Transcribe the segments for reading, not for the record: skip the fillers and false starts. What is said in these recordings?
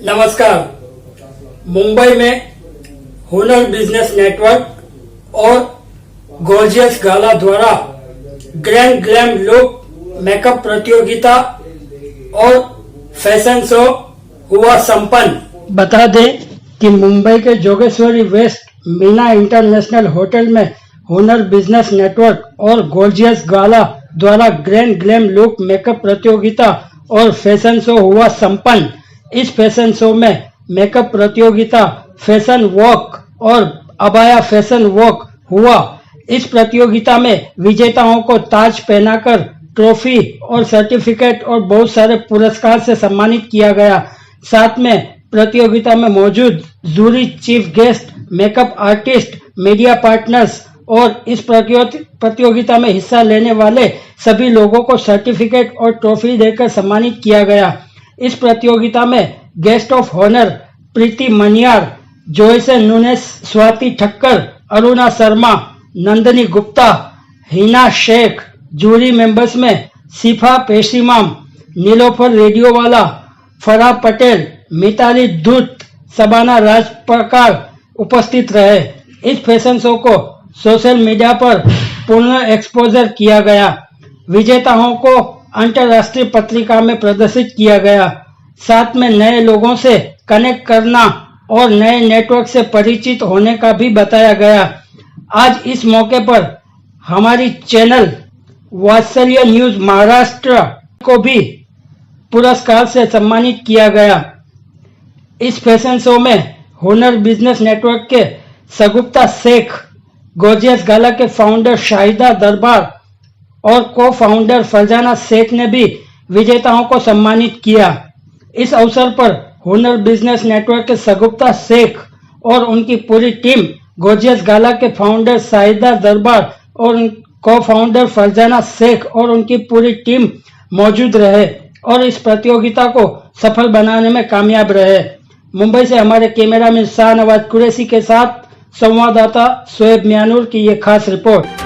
नमस्कार। मुंबई में Hunar business network और गॉर्जियस गाला द्वारा ग्रैंड ग्लैम लुक मेकअप प्रतियोगिता और फैशन शो हुआ संपन्न। बता दें कि मुंबई के Jogeshwari west Meena international hotel में हुनर बिजनेस नेटवर्क और गॉर्जियस गाला द्वारा ग्रैंड ग्लैम लुक मेकअप प्रतियोगिता और फैशन शो हुआ संपन्न। इस फैशन शो में मेकअप प्रतियोगिता, फैशन वॉक और अबाया फैशन वॉक हुआ। इस प्रतियोगिता में विजेताओं को ताज पहनाकर ट्रॉफी और सर्टिफिकेट और बहुत सारे पुरस्कार से सम्मानित किया गया। साथ में प्रतियोगिता में मौजूद jury, chief guest, makeup artist, media partners और इस प्रतियोगिता में हिस्सा लेने वाले सभी लोगों को सर्टिफिकेट और ट्रॉफी देकर सम्मानित किया गया। इस प्रतियोगिता में guest of honour Preeti Maniyar, Joyce Nunes, Swati Thakkar, Aruna Sharma, Nandini Gupta, Hina Shaikh, jury members में सिफा पेशीमाम, नीलोफर रेडियोवाला, फराह पटेल, मिताली धूत, सबाना राजप्रकार उपस्थित रहे। इस फैशन शो को सोशल मीडिया पर पूर्ण एक्सपोजर किया गया। विजेताओं को अंतर्राष्ट्रीय पत्रिका में प्रदर्शित किया गया। साथ में नए लोगों से कनेक्ट करना और नए नेटवर्क से परिचित होने का भी बताया गया। आज इस मौके पर हमारी चैनल वात्सल्य न्यूज महाराष्ट्र को भी पुरस्कार से सम्मानित किया गया। इस फैशन शो में हुनर बिजनेस नेटवर्क के सगुप्ता शेख, गॉर्जियस गाला के फाउंडर शाहिदा दरबार और को फाउंडर फरजाना शेख ने भी विजेताओं को सम्मानित किया। इस अवसर पर हुनर बिजनेस नेटवर्क के सगुप्ता शेख और उनकी पूरी टीम, गॉर्जियस गाला के फाउंडर शाहिदा दरबार और को फाउंडर फरजाना शेख और उनकी पूरी टीम मौजूद रहे और इस प्रतियोगिता को सफल बनाने में कामयाब रहे। मुंबई से हमारे कैमरामैन शाहनवाज कुरैशी के साथ संवाददाता शोएब म्यानूर की ये खास report.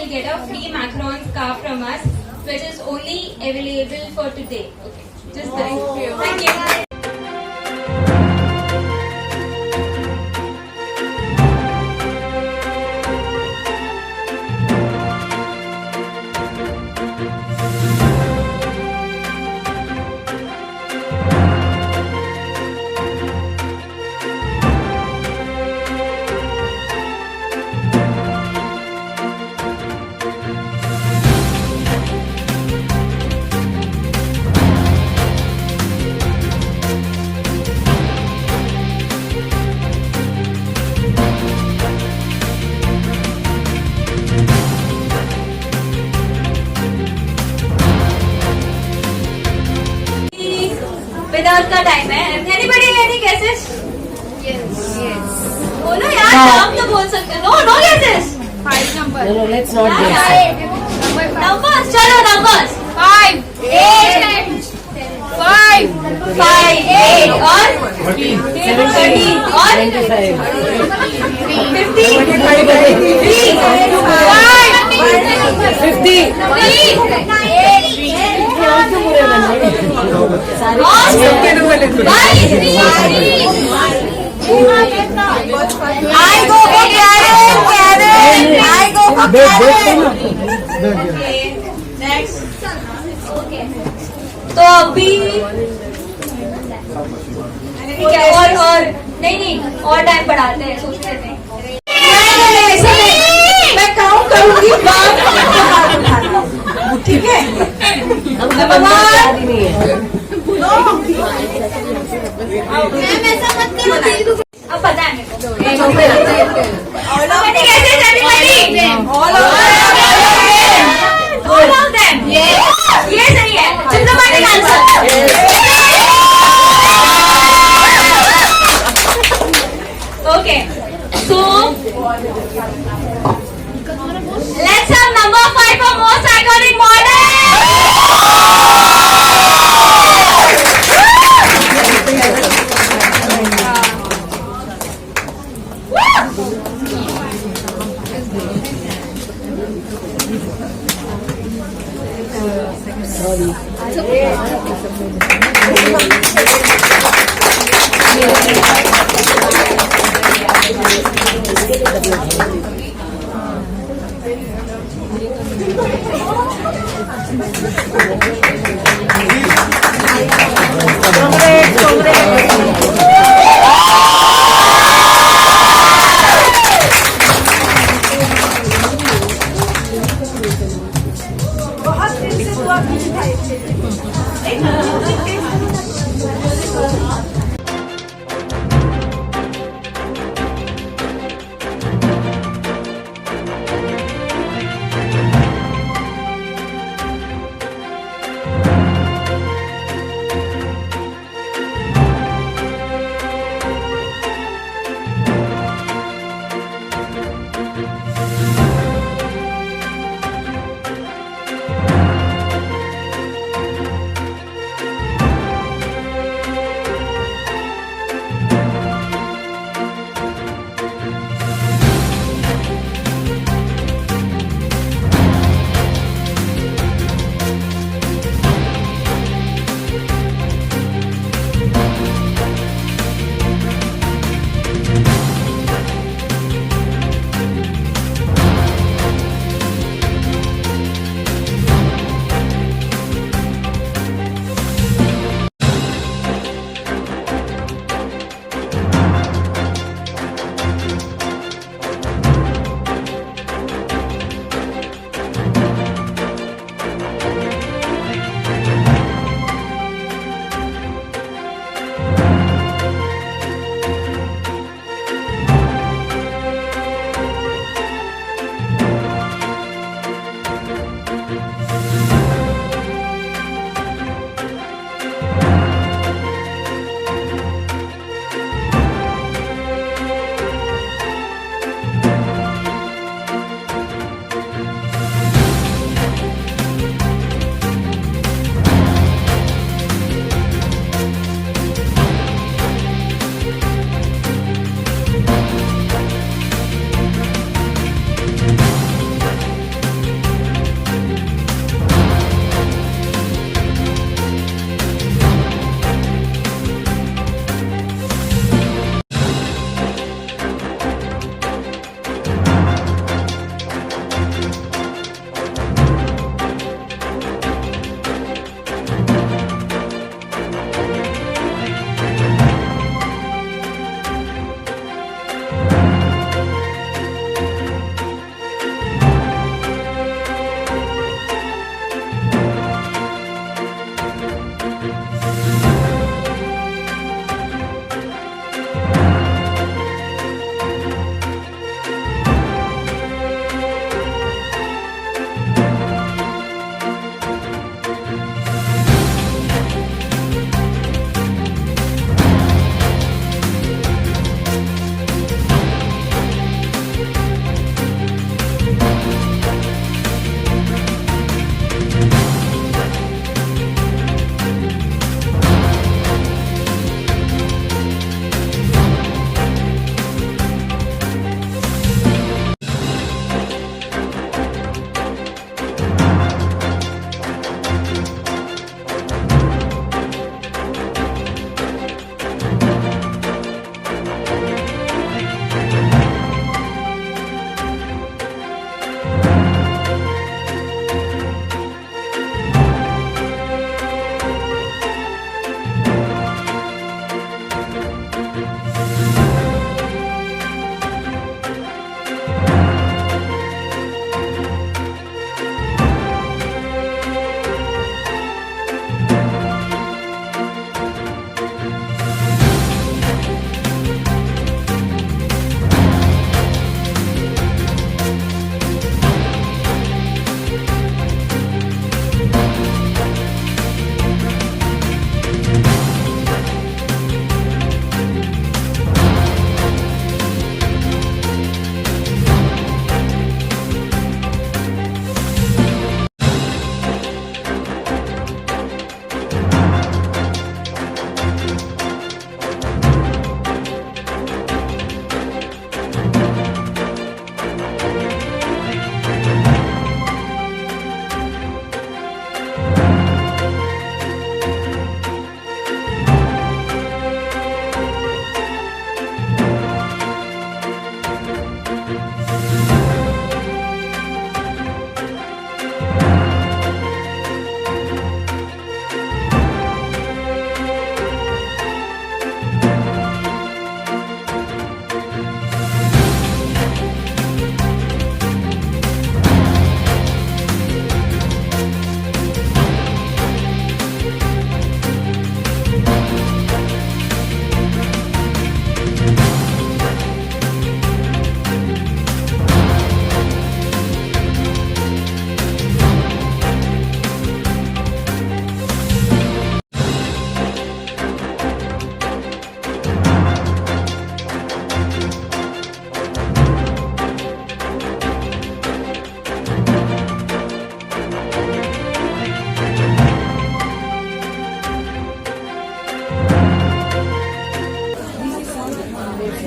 will get a free Macron car from us, which is only available for today. Okay, just that. Thank you. Without का टाइम है. Anybody ready guesses? बोलो यार, नाम तो बोल सकते. No no guesses. 5 number. No, let's not guess. Numbers, चलो numbers. 5, 8, 5, 5, 8 और 13 और 25. 15, 50. I go for Karen. I go for Karen. Next. तो अभी क्या और नहीं और टाइम बढ़ाते हैं, सोचते हैं. मैं काउंट करूंगी. ठीक है. हमको बनना याद ही नहीं है. अब पता है मेरे को. All of them. ये सही है. Diplomatic answer. Okay. So let's have number 5 for most iconic model. Woo!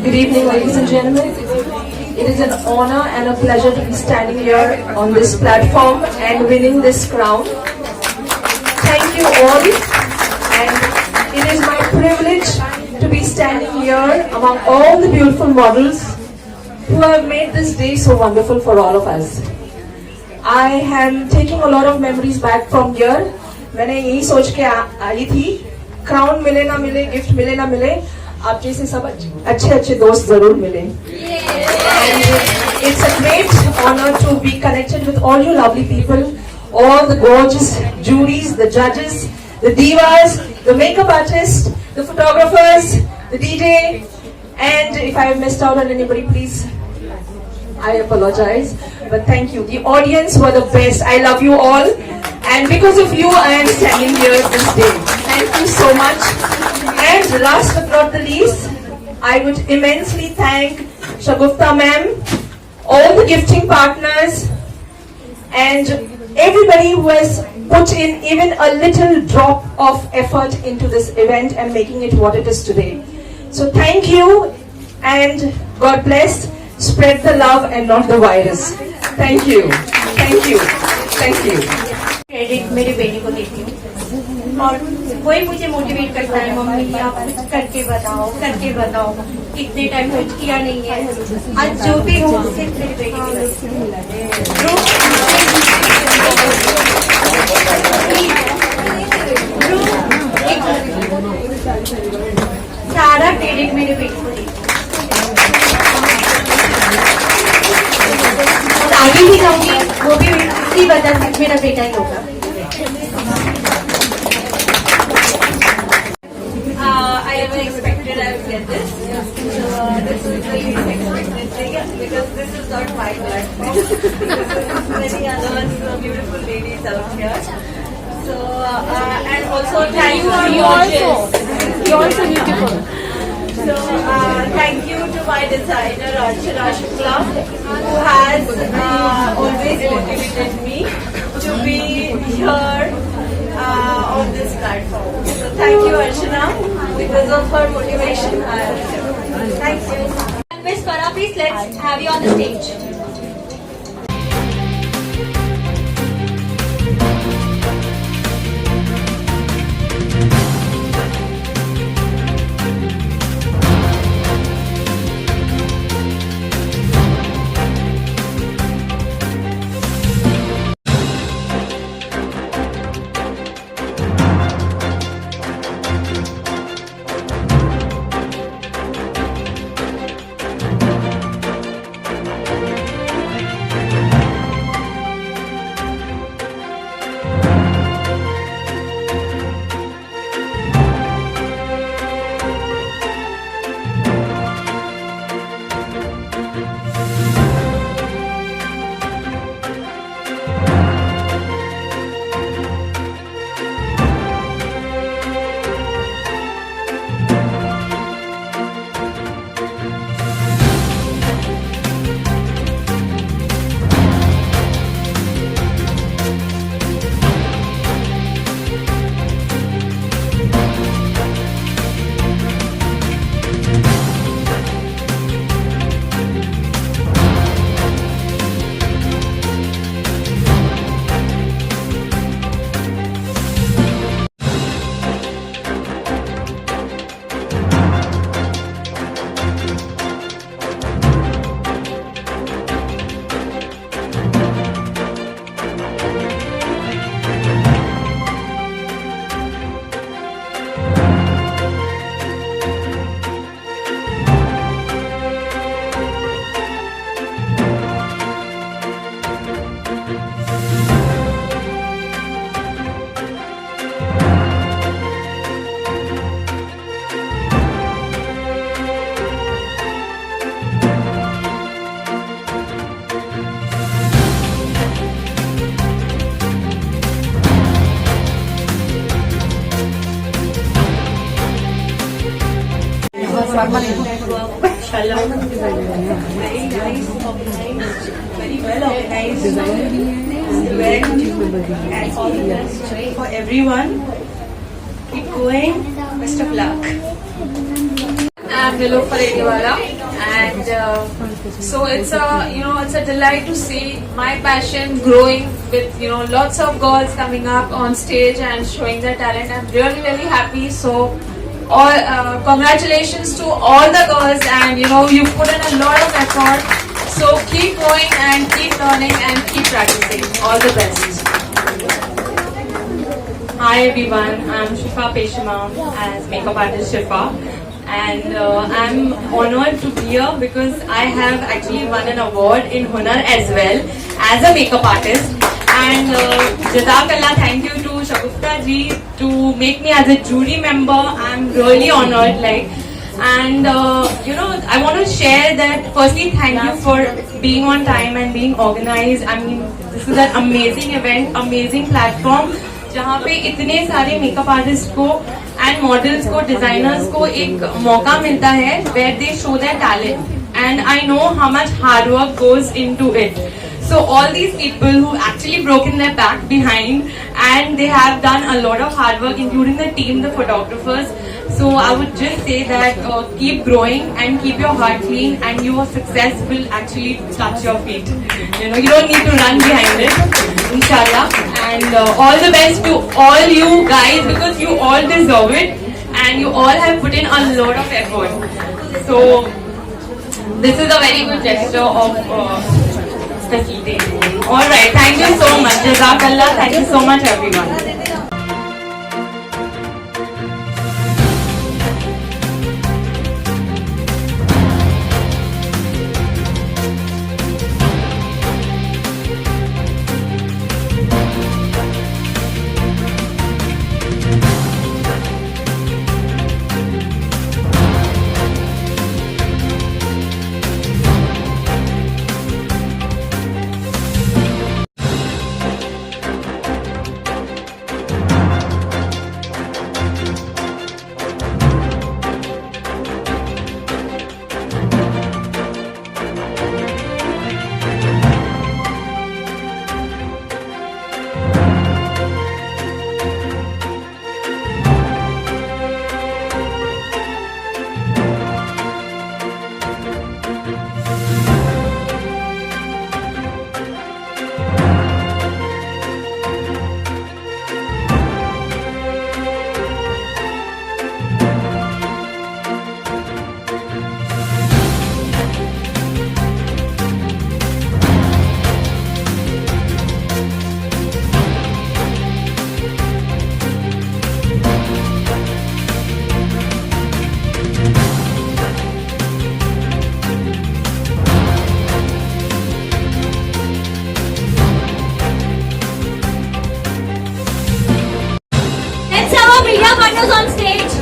Good evening, ladies and gentlemen. It is an honor and a pleasure to be standing here on this platform and winning this crown. Thank you all, and it is my privilege to be standing here among all the beautiful models who have made this day so wonderful for all of us. I am taking a lot of memories back from here. मैंने यही सोच के आई थी, crown मिले ना मिले, gift मिले ना मिले, आप जैसे सब अच्छे अच्छे दोस्त जरूर मिले. And it's a great honor to be connected with all you lovely people, all the gorgeous juries, the judges, the divas, the makeup artists, the photographers, the DJ, and if I have missed out on anybody, please, I apologize, but thank you. The audience were the best. I love you all, and because of you, I am standing here this day. Thank you so much. And last but not the least, I would immensely thank Shagufta ma'am, all the gifting partners, and everybody who has put in even a little drop of effort into this event and making it what it is today. So thank you, and God bless. Spread the love and not the virus. Thank you. Thank you. Thank you. Credit मेरे बेटे को देती हूँ और वही मुझे motivate करता है, मम्मी आप कुछ करके बताओ कितने टाइम वेट किया नहीं है, आज जो भी हो सिर्फ मेरे बेटे की वजह से। सारा क्रेडिट मेरे बेटे को देती हूँ, आगे भी जाऊंगी वो भी इसी वजह से मेरा बेटा ही होगा. I never expected I would get this. So this is really unexpected thing because this is not my platform. This is many other beautiful ladies out here. So and also thank you. You also beautiful. So thank you to my designer Archana Shukla, who has always motivated me to be here on this platform. So thank you Archana, because of her motivation I am here. Thank you. Miss Farah, please let's have you on the stage. Mashallah. Very nice, organized, very well organized event, and all the best for everyone. Keep going. Best of luck. I'm Nilofer Ediwala. and so it's a it's a delight to see my passion growing with lots of girls coming up on stage and showing their talent. I'm really happy. So all congratulations to all the girls, and you've put in a lot of effort. So keep going and keep learning and keep practicing. All the best. Hi everyone, I'm Shifa Peshima as makeup artist Shifa, and I'm honored to be here because I have actually won an award in Hunar as well as a makeup artist. And Jazakallah, thank you to Shagufta ji to make me as a jury member. I'm really honored, and I want to share that. Firstly, thank you for being on time and being organized. I mean, this is an amazing event, amazing platform. जहाँ पे इतने सारे makeup artist को and models को designers को एक मौका मिलता है where they show their talent, and I know how much hard work goes into it. So all these people who actually broken their back behind, and they have done a lot of hard work, including the team, the photographers. So I would just say that keep growing and keep your heart clean, and your success will actually touch your feet. You don't need to run behind it, inshallah. And all the best to all you guys, because you all deserve it and you all have put in a lot of effort. So this is a very good gesture of facilitating. Alright, thank you so much. Jazakallah. Thank you so much everyone. Media partners on stage.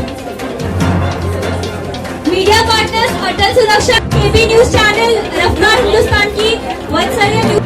Media partners, Atal Suraksha, KB News Channel, Rafgar Hindustan की Vatsalya news.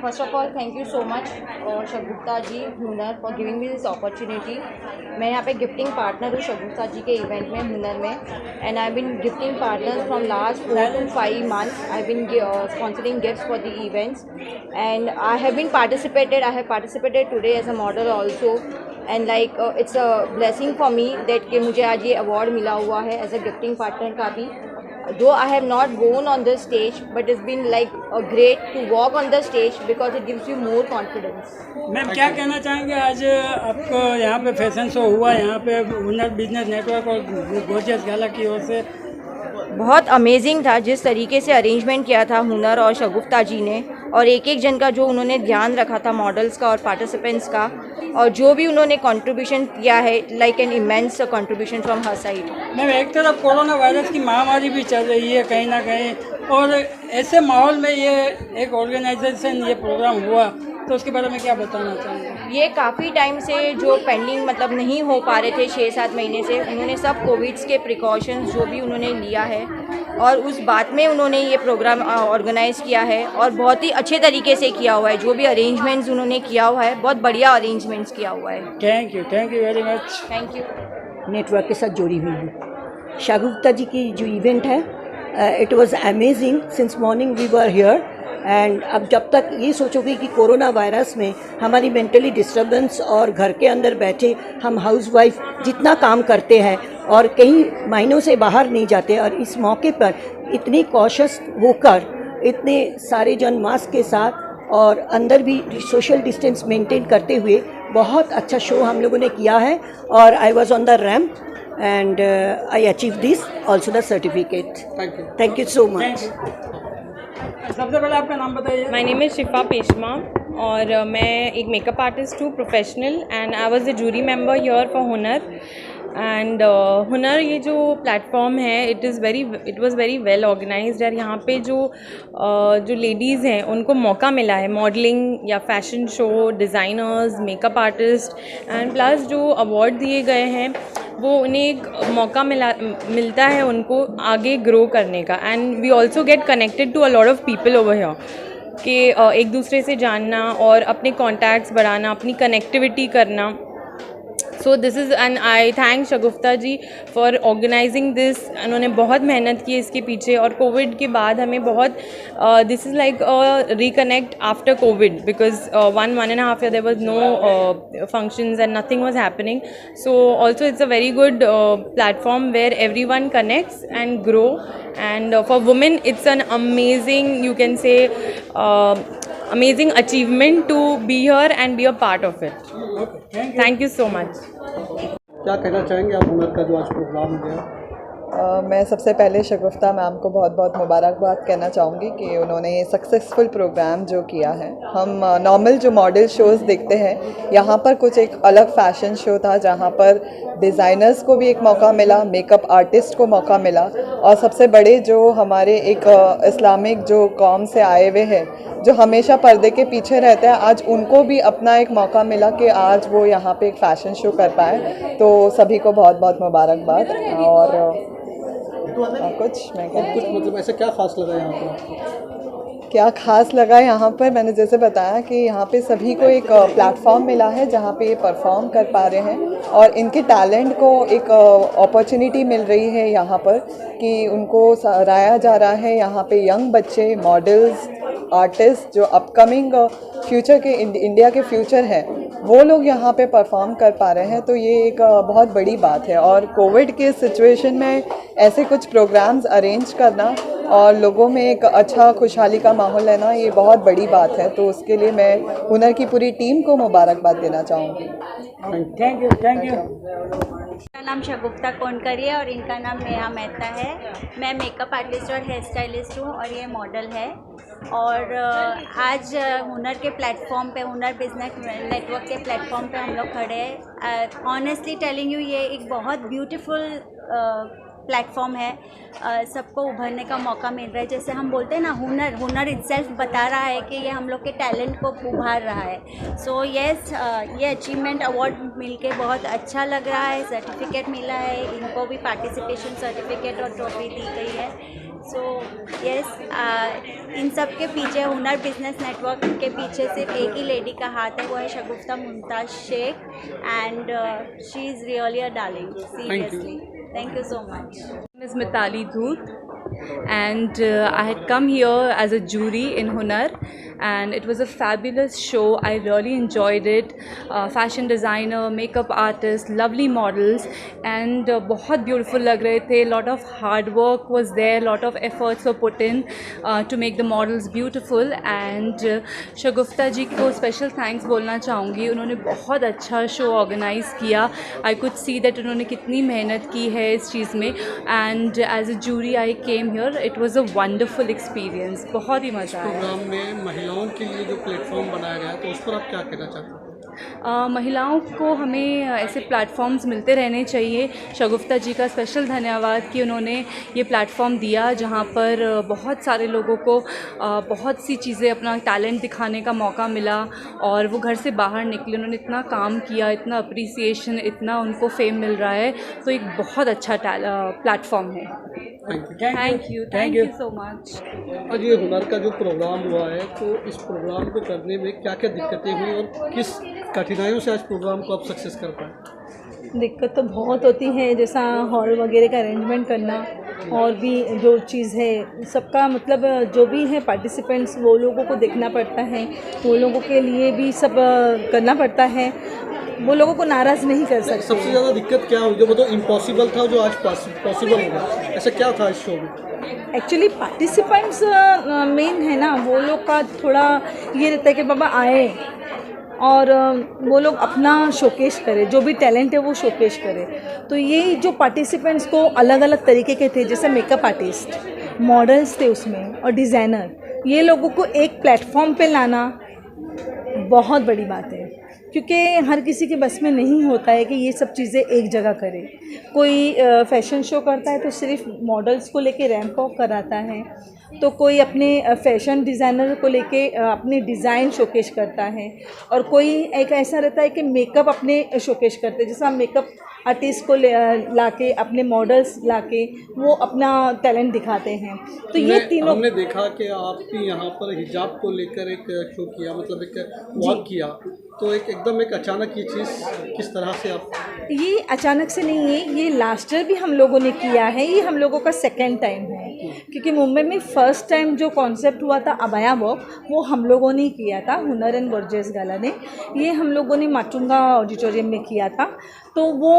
First of all, thank you so much, शगुफ्ता जी, हुनर, for giving me this opportunity. मैं यहाँ पे gifting partner हूँ शगुफ्ता जी के event में, हुनर में, and I've been gifting partners from last 4 to 5 months. I've been sponsoring gifts for the events, and I have participated today as a model also, and like it's a blessing for me that कि मुझे आज ये award मिला हुआ है as a gifting partner का भी. Though I have not gone on the stage, but it's been like great to walk on the stage because it gives you more confidence. Ma'am क्या कहना चाहेंगे, आज आपको यहाँ पे फैशन शो हुआ, यहाँ पे हुनर बिजनेस नेटवर्क और गोर्जियस गाला की ओर से? बहुत अमेजिंग था जिस तरीके से अरेंजमेंट किया था हुनर और शगुफ्ता जी ने, और एक एक जन का जो उन्होंने ध्यान रखा था मॉडल्स का और पार्टिसिपेंट्स का, और जो भी उन्होंने कंट्रीब्यूशन किया है, like an immense contribution from her side. Ma'am एक तरफ कोरोना वायरस की महामारी भी चल रही है कहीं ना कहीं, और ऐसे माहौल में ये एक ऑर्गेनाइजेशन ये प्रोग्राम हुआ, तो उसके बारे में क्या बताना चाहेंगे? ये काफ़ी टाइम से जो पेंडिंग मतलब नहीं हो पा रहे थे 6-7 महीने से, उन्होंने सब कोविड्स के प्रिकॉशंस जो भी उन्होंने लिया है और उस बात में उन्होंने ये प्रोग्राम ऑर्गेनाइज़ किया है, और बहुत ही अच्छे तरीके से किया हुआ है. जो भी अरेंजमेंट्स उन्होंने किया हुआ है, बहुत बढ़िया अरेंजमेंट्स किया हुआ है. Thank you very much. Thank you. Network के साथ जुड़ी हुई हूँ. शगुफ्ता जी की जो इवेंट है, it was amazing. Since morning we were here, and अब जब तक ये सोचोगे कि कोरोना वायरस में हमारी मेंटली डिस्टर्बेंस और घर के अंदर बैठे हम हाउसवाइफ जितना काम करते हैं और कहीं महीनों से बाहर नहीं जाते, और इस मौके पर इतनी कॉशियस होकर इतने सारे जन मास्क के साथ और अंदर भी सोशल डिस्टेंस मेंटेन करते हुए बहुत अच्छा शो हम लोगों ने किया है. और I was on the ramp and I achieve this also the certificate. Thank you so much. सबसे पहले आपका नाम बताइए. माय नेम इज़ शिफा पेशमा, और मैं एक मेकअप आर्टिस्ट हूँ professional, and I was the jury member here for Hunar. And Hunar ये जो प्लेटफॉर्म है, it was very well organised, और यहाँ पे जो लेडीज़ हैं उनको मौका मिला है मॉडलिंग या fashion show, designers, makeup artist, and plus जो अवार्ड दिए गए हैं वो उन्हें एक मौका मिलता है उनको आगे ग्रो करने का. And we also get connected to a lot of people over here, कि एक दूसरे से जानना और अपने कॉन्टैक्ट्स बढ़ाना, अपनी कनेक्टिविटी करना. So this is, and I thank Shagufta ji for organising this. उन्होंने बहुत मेहनत की इसके पीछे, और कोविड के बाद हमें बहुत this is like reconnect after Covid, because 1.5 year there was no functions and nothing was happening. So also it's a very good platform where everyone connects and grow, and for women it's an amazing, you can say, amazing achievement to be here and be a part of it. Thank you so much. क्या कहना चाहेंगे आप हुनर का जो आज programme हो गया? मैं सबसे पहले शगुफ्ता मैम को बहुत बहुत मुबारकबाद कहना चाहूँगी कि उन्होंने ये सक्सेसफुल प्रोग्राम जो किया है. हम नॉर्मल जो मॉडल शोज़ देखते हैं, यहाँ पर कुछ एक अलग फैशन शो था जहाँ पर डिज़ाइनर्स को भी एक मौका मिला, मेकअप आर्टिस्ट को मौका मिला, और सबसे बड़े जो हमारे एक इस्लामिक जो कौम से आए हुए हैं जो हमेशा पर्दे के पीछे रहते हैं, आज उनको भी अपना एक मौका मिला कि आज वो यहाँ पे एक फ़ैशन शो कर पाए. तो सभी को बहुत बहुत मुबारकबाद. और कुछ मतलब ऐसा क्या खास लगा यहाँ पर? क्या खास लगा यहाँ पर, मैंने जैसे बताया कि यहाँ पे सभी को एक प्लेटफॉर्म मिला है जहाँ पे ये परफॉर्म कर पा रहे हैं, और इनके टैलेंट को एक अपॉर्चुनिटी मिल रही है यहाँ पर कि उनको सराहा जा रहा है. यहाँ पे यंग बच्चे, मॉडल्स, आर्टिस्ट जो अपकमिंग फ्यूचर के इंडिया के फ्यूचर हैं, वो लोग यहाँ पे परफॉर्म कर पा रहे हैं. तो ये एक बहुत बड़ी बात है, और कोविड के सिचुएशन में ऐसे कुछ प्रोग्राम्स अरेंज करना और लोगों में एक अच्छा खुशहाली का माहौल लेना, ये बहुत बड़ी बात है. तो उसके लिए मैं हुनर की पूरी टीम को मुबारकबाद देना चाहूँगी. Thank you. मेरा नाम शगुफ्ता कोनकरी है और इनका नाम नेहा मेहता है. मैं मेकअप आर्टिस्ट और हेयर स्टाइलिस्ट हूँ और ये मॉडल है. और आज हुनर के प्लेटफॉर्म पे, हुनर बिजनेस नेटवर्क के प्लेटफॉर्म पे हम लोग खड़े हैं. ऑनेस्टली टेलिंग यू, ये एक बहुत ब्यूटीफुल प्लेटफॉर्म है, सबको उभरने का मौका मिल रहा है। जैसे हम बोलते हैं ना, हुनर इटसेल्फ बता रहा है कि ये हम लोग के टैलेंट को उभार रहा है। सो यस, ये अचीवमेंट अवार्ड मिलके बहुत अच्छा लग रहा है। सर्टिफिकेट मिला है, इनको भी पार्टिसिपेशन सर्टिफिकेट और ट्रॉफी दी गई है। सो यस, इन सब के पीछे, हुनर बिजनेस नेटवर्क के पीछे सिर्फ एक ही लेडी का हाथ है, वो है Shagufta Mumtaz Shaikh, and she is really a darling, seriously. Thank you so much. My name is Mitali Dhoot, and I had come here as a jury in Hunar, and it was a fabulous show. I really enjoyed it. Fashion designer, makeup artist, lovely models, and बहुत beautiful लग रहे थे. Lot of hard work was there, lot of efforts were put in to make the models beautiful. And शगुफ्ता जी को special thanks बोलना चाहूँगी. उन्होंने बहुत अच्छा show organize किया. I could see that उन्होंने कितनी मेहनत की है इस चीज़ में, and as a jury I came here. It was a wonderful experience, बहुत ही मज़ा आया. प्रोग्राम में महिलाओं के लिए जो प्लेटफॉर्म बनाया गया है, तो उस पर आप क्या कहना चाहते हैं? महिलाओं को हमें ऐसे प्लेटफॉर्म्स मिलते रहने चाहिए. शगुफ्ता जी का स्पेशल धन्यवाद कि उन्होंने ये प्लेटफॉर्म दिया, जहाँ पर बहुत सारे लोगों को बहुत सी चीज़ें, अपना टैलेंट दिखाने का मौका मिला, और वो घर से बाहर निकले. उन्होंने इतना काम किया, इतना अप्रिसिएशन, इतना उनको फेम मिल रहा है. तो एक बहुत अच्छा प्लेटफॉर्म है. Thank you so much. आज ये हुनर का जो प्रोग्राम हुआ है, तो इस प्रोग्राम को करने में क्या क्या दिक्कतें हुई और किस कठिनाइयों से आज प्रोग्राम को आप सक्सेस कर पाए? दिक्कत तो बहुत होती है, जैसा हॉल वगैरह का अरेंजमेंट करना, और भी जो चीज़ है सबका, मतलब जो भी है पार्टिसिपेंट्स, वो लोगों को देखना पड़ता है, वो लोगों के लिए भी सब करना पड़ता है, वो लोगों को नाराज़ नहीं कर सकते. सबसे ज़्यादा दिक्कत क्या हुई, जो मतलब इम्पॉसिबल था, जो आज पॉसिबल हो गया, ऐसा क्या था इस शो में? एक्चुअली पार्टिसिपेंट्स मेन है ना, वो लोग का थोड़ा ये रहता है कि बाबा आए और वो लोग अपना शोकेश करें, जो भी टैलेंट है वो शोकेश करें. तो ये जो पार्टिसिपेंट्स को अलग अलग तरीके के थे, जैसे मेकअप आर्टिस्ट, मॉडल्स थे उसमें, और डिज़ाइनर, ये लोगों को एक प्लेटफॉर्म पे लाना बहुत बड़ी बात है, क्योंकि हर किसी के बस में नहीं होता है कि ये सब चीज़ें एक जगह करे. कोई फैशन शो करता है तो सिर्फ मॉडल्स को लेके रैंप वॉक कराता है, तो कोई अपने फैशन डिज़ाइनर को लेके अपने डिज़ाइन शोकेश करता है, और कोई एक ऐसा रहता है कि मेकअप अपने शोकेश करते हैं. जैसे हम मेकअप आर्टिस्ट को लाके, अपने मॉडल्स लाके वो अपना टैलेंट दिखाते हैं. तो ये तीनों हमने देखा कि आपने यहाँ पर हिजाब को लेकर एक शो किया, मतलब एक वॉक किया, तो एकदम अचानक ये चीज़ किस तरह से आप? ये अचानक से नहीं है, ये लास्ट ईयर भी हम लोगों ने किया है. ये हम लोगों का सेकेंड टाइम है, क्योंकि मुंबई में फर्स्ट टाइम जो कॉन्सेप्ट हुआ था अबाया वॉक, वो हम लोगों ने किया था, हुनर एंड गॉर्जियस गाला ने. ये हम लोगों ने माटुंगा ऑडिटोरियम में किया था. तो वो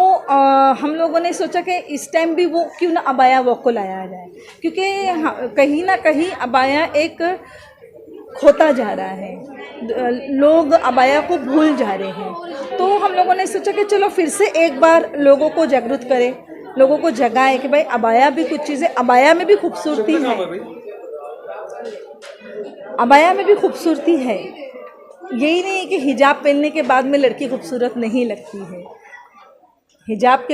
हम लोगों ने सोचा कि इस टाइम भी वो क्यों ना अबाया वॉक को लाया जाए, क्योंकि कहीं ना कहीं अबाया एक खोता जा रहा है, लोग अबाया को भूल जा रहे हैं. तो हम लोगों ने सोचा कि चलो फिर से एक बार लोगों को जागरूक करें, लोगों को जगाएं कि भाई अबाया भी कुछ चीज़ें, अबाया में भी खूबसूरती है, अबाया में भी खूबसूरती है. यही नहीं है कि हिजाब पहनने के बाद में लड़की खूबसूरत नहीं लगती है, हिजाब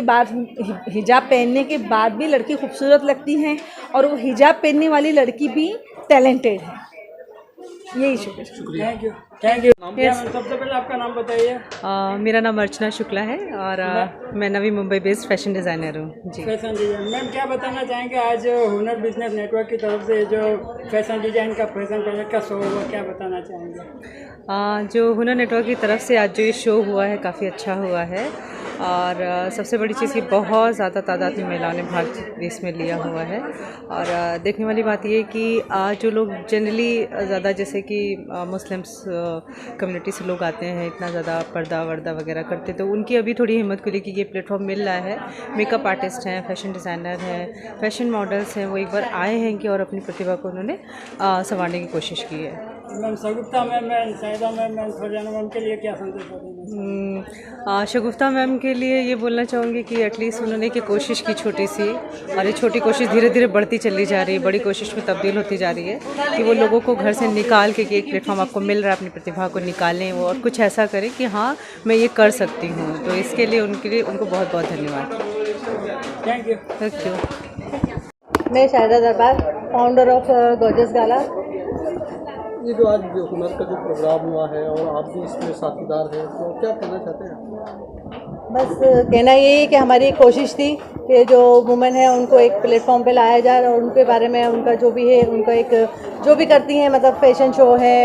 पहनने के बाद भी लड़की खूबसूरत लगती है, और वो हिजाब पहनने वाली लड़की भी टैलेंटेड है. यही शुक्रिया. Thank you. सबसे पहले आपका नाम बताइए. मेरा नाम अर्चना शुक्ला है, और मैं Navi Mumbai based fashion designer हूँ जी. फैशन डिजाइन, मैम क्या बताना चाहेंगे, आज हुनर बिजनेस नेटवर्क की तरफ से जो फैशन डिजाइन का फैशन प्रोजेक्ट का शो हुआ, क्या बताना चाहेंगे? जो हुनर नेटवर्क की तरफ से आज जो ये शो हुआ है, काफ़ी अच्छा हुआ है, और सबसे बड़ी चीज़ कि बहुत ज़्यादा तादाद में महिलाओं ने भाग इसमें लिया हुआ है. और देखने वाली बात ये कि आज जो लोग जनरली ज़्यादा, जैसे कि मुस्लिम्स कम्युनिटी से लोग आते हैं, इतना ज़्यादा पर्दा वर्दा वगैरह करते, तो उनकी अभी थोड़ी हिम्मत खुली कि ये प्लेटफॉर्म मिल रहा है. मेकअप आर्टिस्ट हैं, फैशन डिज़ाइनर हैं, फैशन मॉडल्स हैं, वो एक बार आए हैं कि और अपनी प्रतिभा को उन्होंने संवारने की कोशिश की है. Ma'am Shagufta ma'am, Shahida ma'am, Farzana ma'am के लिए क्या संदेश देना? शगुफ्ता मैम के लिए ये बोलना चाहूँगी कि एटलीस्ट उन्होंने की कोशिश की छोटी सी, और ये छोटी कोशिश धीरे धीरे बढ़ती चली जा रही है, बड़ी कोशिश में तब्दील होती जा रही है, कि वो लोगों को घर से निकाल के कि एक प्लेटफॉर्म आपको मिल रहा है, अपनी प्रतिभा को निकालें वो, और कुछ ऐसा करें कि हाँ मैं ये कर सकती हूँ. तो इसके लिए उनको बहुत बहुत धन्यवाद. Thank you. Thank you. मैं शायदा दरबार, फाउंडर ऑफ गॉर्जियस गाला। ये जो आज जो हुनर का जो प्रोग्राम हुआ है और आप भी इसमें साथीदार हैं, तो क्या कहना चाहते हैं? बस कहना यही है कि हमारी कोशिश थी कि जो वुमेन है उनको एक प्लेटफॉर्म पे लाया जाए और उनके बारे में उनका जो भी है, उनका एक जो भी करती हैं, मतलब फैशन शो है,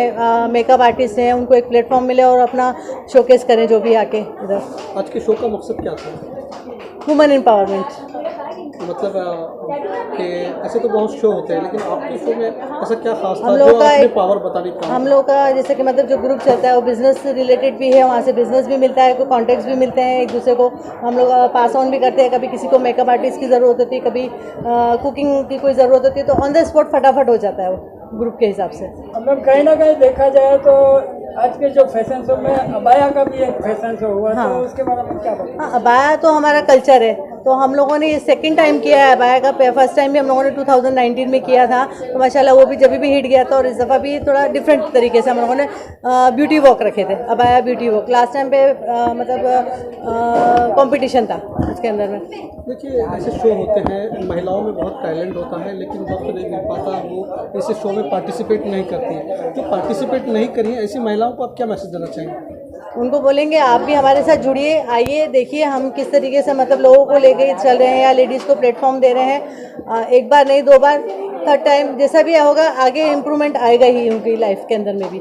मेकअप आर्टिस्ट हैं, उनको एक प्लेटफॉर्म मिले और अपना शोकेस करें जो भी आके इधर। आज के शो का मकसद क्या था? Women empowerment. मतलब कि ऐसे तो बहुत शो होते हैं, लेकिन आपके शो में ऐसा क्या खास था हम जो लोग का अपने एक- पावर बताने का? हम लोग का जैसे कि मतलब जो ग्रुप चलता है वो बिजनेस से रिलेटेड भी है, वहाँ से बिजनेस भी मिलता है, कोई कॉन्टेक्ट्स भी मिलते हैं एक दूसरे को, हम लोग पास ऑन भी करते हैं। कभी किसी को मेकअप आर्टिस्ट की ज़रूरत होती है, कभी कुकिंग की कोई ज़रूरत होती है, तो ऑन द स्पॉट फटाफट हो जाता है वो ग्रुप के हिसाब से। मतलब कहीं ना कहीं देखा जाए तो आज के जो फैशन शो में अबाया का भी एक फैशन शो हुआ, हाँ। तो उसके बारे में क्या बताएं? हाँ, अबाया तो हमारा कल्चर है, तो हम लोगों ने ये सेकंड टाइम किया है अबाया का। फर्स्ट टाइम भी हम लोगों ने 2019 में किया था, तो माशाल्लाह वो भी जब भी हिट गया था। और इस दफ़ा भी थोड़ा डिफरेंट तरीके से हम लोगों ने ब्यूटी वॉक रखे थे, abaya beauty walk. Last time पे मतलब कंपटीशन था उसके अंदर में। देखिए, ऐसे शो होते हैं, महिलाओं में बहुत टैलेंट होता है, लेकिन वक्त नहीं मिल पाता, वो ऐसे शो में पार्टिसिपेट नहीं करती है। जो पार्टिसिपेट नहीं करी है, ऐसी महिलाओं को आप क्या मैसेज देना चाहेंगे? उनको बोलेंगे आप भी हमारे साथ जुड़िए, आइए देखिए हम किस तरीके से मतलब लोगों को लेके चल रहे हैं या लेडीज़ को प्लेटफॉर्म दे रहे हैं। एक बार नहीं, 2 बार, 3rd टाइम, जैसा भी होगा आगे इम्प्रूवमेंट आएगा ही उनकी लाइफ के अंदर में भी।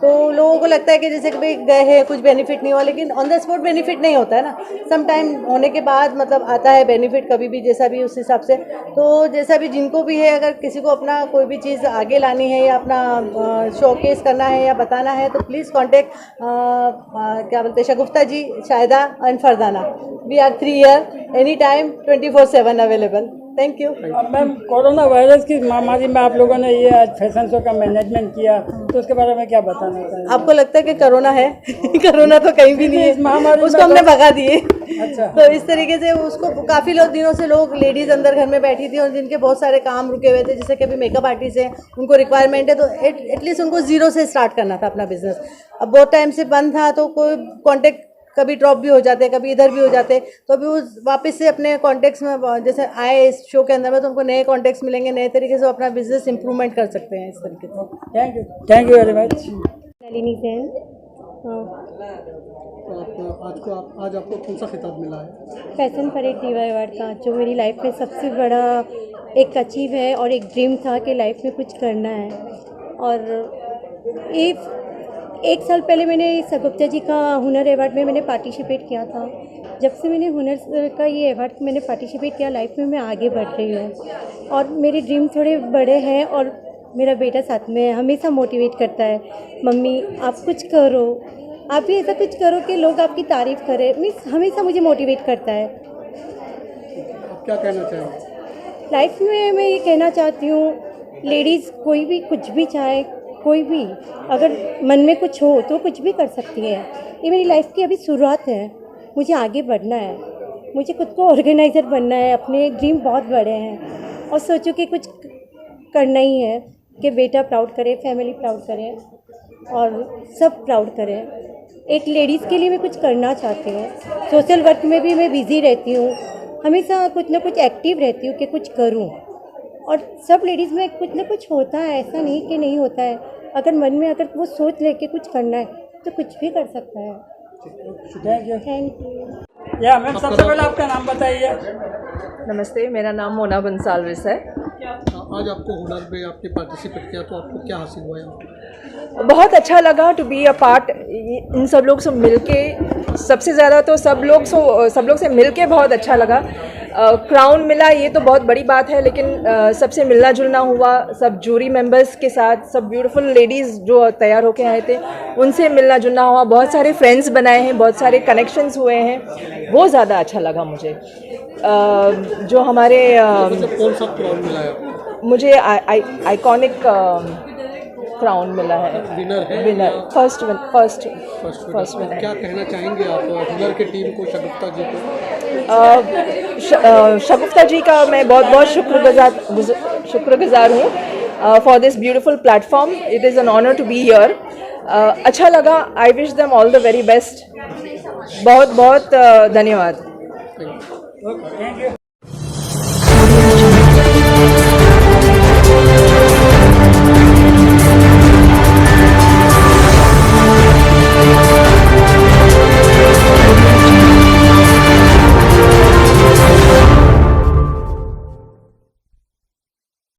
तो लोगों को लगता है कि जैसे कभी गए हैं कुछ बेनिफिट नहीं हुआ, लेकिन ऑन द स्पॉट बेनिफिट नहीं होता है ना, सम टाइम होने के बाद मतलब आता है बेनिफिट, कभी भी जैसा भी उस हिसाब से। तो जैसा भी जिनको भी है, अगर किसी को अपना कोई भी चीज़ आगे लानी है या अपना शोकेस करना है या बताना है, तो प्लीज़ कॉन्टेक्ट क्या बोलते हैं, Shagufta ji, Shayda and Fardana. We are 3 year any time 24/7 available. Thank you. Ma'am, corona virus की महामारी में आप लोगों ने ये आज फैशन शो का मैनेजमेंट किया, तो उसके बारे में क्या बताना चाहिए? आपको लगता है कि कोरोना है? कोरोना तो कहीं भी नहीं है, इस महामारी में उसको हमने भगा दिए। अच्छा। तो इस तरीके से उसको काफ़ी दिनों से लोग लेडीज़ अंदर घर में बैठी थी और जिनके बहुत सारे काम रुके हुए थे, जैसे कि अभी मेकअप आर्टिस्ट हैं, उनको रिक्वायरमेंट है, तो एटलीस्ट उनको ज़ीरो से स्टार्ट करना था अपना बिजनेस। अब बहुत टाइम से बंद था, तो कोई कॉन्टेक्ट कभी ड्रॉप भी हो जाते, कभी इधर भी हो जाते, तो अभी वो वापस से अपने कॉन्टेक्ट्स में जैसे आए इस शो के अंदर में, तो उनको नए कॉन्टेक्ट्स मिलेंगे, नए तरीके से वो अपना बिजनेस इंप्रूवमेंट कर सकते हैं इस तरीके से। Thank you very much. Nalini Sen. तो आज आपको कौन सा खिताब मिला है? फैशन परेड दीवा अवार्ड का, जो मेरी लाइफ में सबसे बड़ा एक अचीव है और एक ड्रीम था कि लाइफ में कुछ करना है। और एक साल पहले मैंने शगुफ्ता जी का हुनर अवार्ड में मैंने पार्टिसिपेट किया था। जब से मैंने हुनर का ये अवार्ड मैंने पार्टिसिपेट किया, लाइफ में मैं आगे बढ़ रही हूँ और मेरे ड्रीम थोड़े बड़े हैं। और मेरा बेटा साथ में हमेशा मोटिवेट करता है, मम्मी आप कुछ करो, आप भी ऐसा कुछ करो कि लोग आपकी तारीफ़ करें। मीन्स हमेशा मुझे मोटिवेट करता है। आप क्या कहना चाहेंगे? लाइफ में मैं ये कहना चाहती हूँ, लेडीज़ कोई भी कुछ भी चाहे, कोई भी अगर मन में कुछ हो तो कुछ भी कर सकती है। ये मेरी लाइफ की अभी शुरुआत है, मुझे आगे बढ़ना है, मुझे खुद को ऑर्गेनाइज़र बनना है। अपने ड्रीम बहुत बड़े हैं और सोचो कि कुछ करना ही है कि बेटा प्राउड करे, फैमिली प्राउड करे और सब प्राउड करें। एक लेडीज़ के लिए मैं कुछ करना चाहती हूँ। सोशल वर्क में भी मैं बिज़ी रहती हूँ, हमेशा कुछ ना कुछ एक्टिव रहती हूँ कि कुछ करूँ। और सब लेडीज़ में कुछ ना कुछ होता है, ऐसा नहीं कि नहीं होता है। अगर मन में अगर वो सोच लेके कुछ करना है तो कुछ भी कर सकता है। Thank you. या मैम, सबसे पहले आपका नाम बताइए। नमस्ते, मेरा नाम मोना बंसालविस है। आज आपको हुनर में आपने पार्टिसिपेट किया, तो आपको क्या हासिल हुआ है? बहुत अच्छा लगा टू बी अ पार्ट। इन सब लोग से मिलके, सबसे ज़्यादा तो सब लोग से मिलके बहुत अच्छा लगा। क्राउन मिला ये तो बहुत बड़ी बात है, लेकिन सबसे मिलना जुलना हुआ, सब जूरी मेंबर्स के साथ, सब ब्यूटीफुल लेडीज़ जो तैयार होके आए थे उनसे मिलना जुलना हुआ, बहुत सारे फ्रेंड्स बनाए हैं, बहुत सारे कनेक्शंस हुए हैं, वो ज़्यादा अच्छा लगा मुझे। जो हमारे कौन सा क्राउन मिला है? मुझे आइकॉनिक क्राउन मिला है, विनर, फर्स्ट विनर। क्या कहना चाहेंगे आप हुनर की टीम को, शगुफ्ता जी को? शगुफ्ता जी का मैं बहुत बहुत शुक्रगुजार हूँ for this beautiful platform. It is an honour to be here. अच्छा लगा। I wish them all the very best. बहुत बहुत धन्यवाद। Okay thank you